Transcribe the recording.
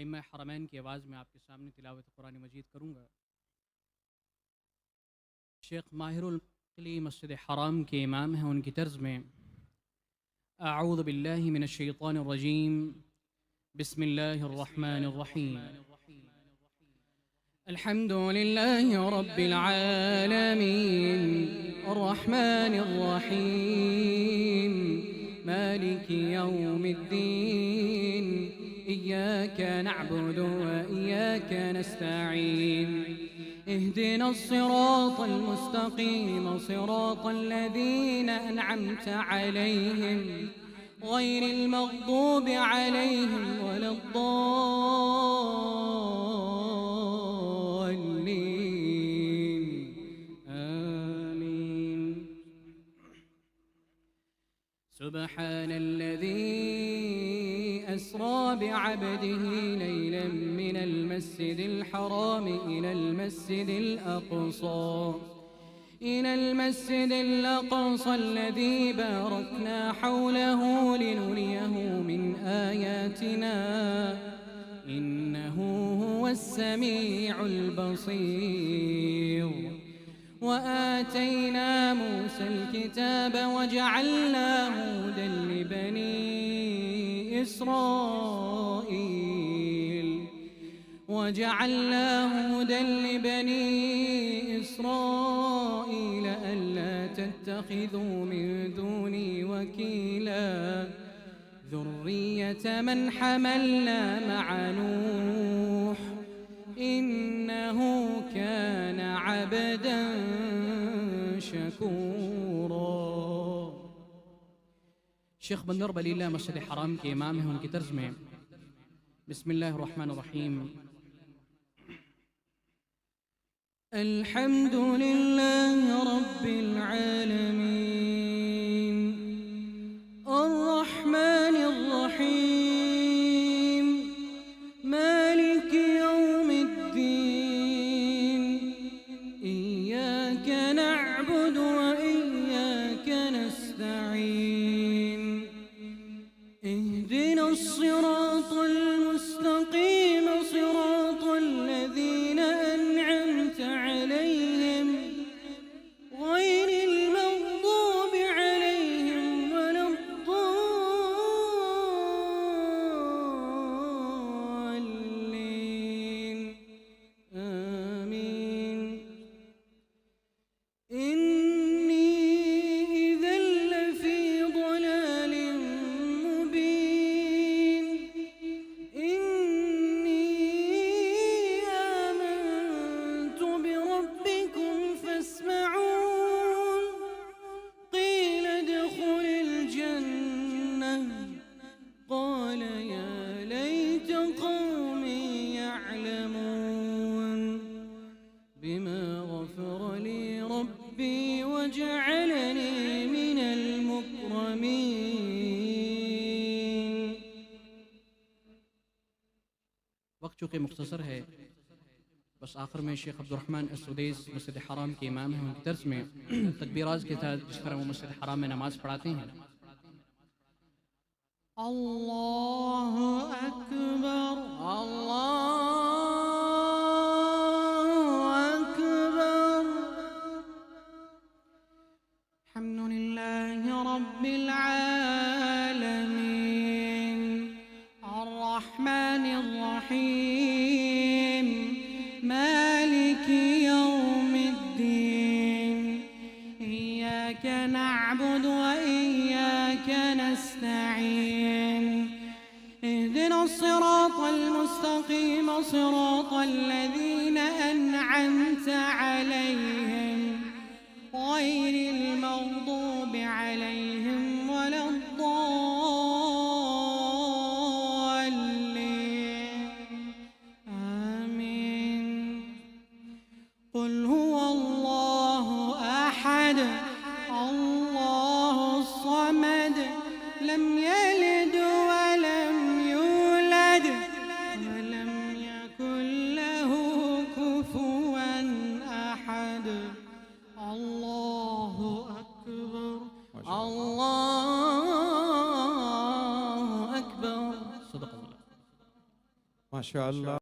मैं हरमैन की आवाज़ में आपके सामने तिलावत कुरान मजीद करूँगा। शेख माहिरुल अली मस्जिद हराम के इमाम हैं, उनकी तर्ज में अऊज़ु बिल्लाहि मिनश शैतानिर रजीम बिस्मिल्लाहिर रहमानिर रहीम अल्हम्दुलिल्लाहि रब्बिल आलमीन अर्रहमानिर रहीम मालिकि यौमिद्दीन इय्याक नअबुदु व इय्याक नस्तईन اهدنا الصراط المستقيم صراط الذين أنعمت عليهم غير المغضوب عليهم ولا الضالين آمين. سبحان الذي أسرى بعبده ليلا من المسجد الحرام إلى المسجد الأقصى الذي باركنا حوله لنريه من آياتنا إنه هو السميع البصير. وآتينا موسى الكتاب وجعلناه هدى لبني إسرائيل ألا تتخذوا من دوني وكيلا ذرية من حملنا مع نوح إنه كان عبدا شكورا. शेख बंदर बलीला मस्जिद हराम के इमाम हैं, उनकी तर्ज में बिस्मिल्लाहिर्रहमानिर्रहीम अल्हम्दुलिल्लाहि रब्बिल आलमीन अर्रहमानिर रहीम मालिकि यौमिद्दीन इय्याक नअबुदु व इय्याक नस्तईन اهدنا الصراط المستقيم صراط الذين أنعمت عليهم غير المغضوب عليهم ولا الضالين آمين. إني إذا لفي ضلال مبين إني آمنت بربكم فاسمعون قيل ادخل الجنة قال يا ليت قومي يعلمون بما غفر لي ربي وجعلني من المكرمين. वक्त चूँकि मुख्तसर है, बस आखिर में शेख अब्दुर्रहमान अस्सुदैस मस्जिद हराम के इमाम हैं, उनकी तर्ज में तकबीरात के साथ जिस तरह वो मस्जिद हराम में नमाज पढ़ाते हैं अल्लाहु अकबर अल्लाहु अकबर अल्हम्दुलिल्लाहि रब्बिल आलमीन अर्रहमानिर रहीम मालिकि यौमिद्दीन इय्याक नअबुदु व इय्याक नस्तईन اهدنا الصراط المستقيم صراط الذين أنعمت عليهم غير المغضوب عليهم ولا الضالين آمين. قل هو الله أحد الله الصمد لم يلد ولم يولد ولم يكن له كفوا أحد. الله أكبر الله أكبر. صدق الله. ما شاء الله.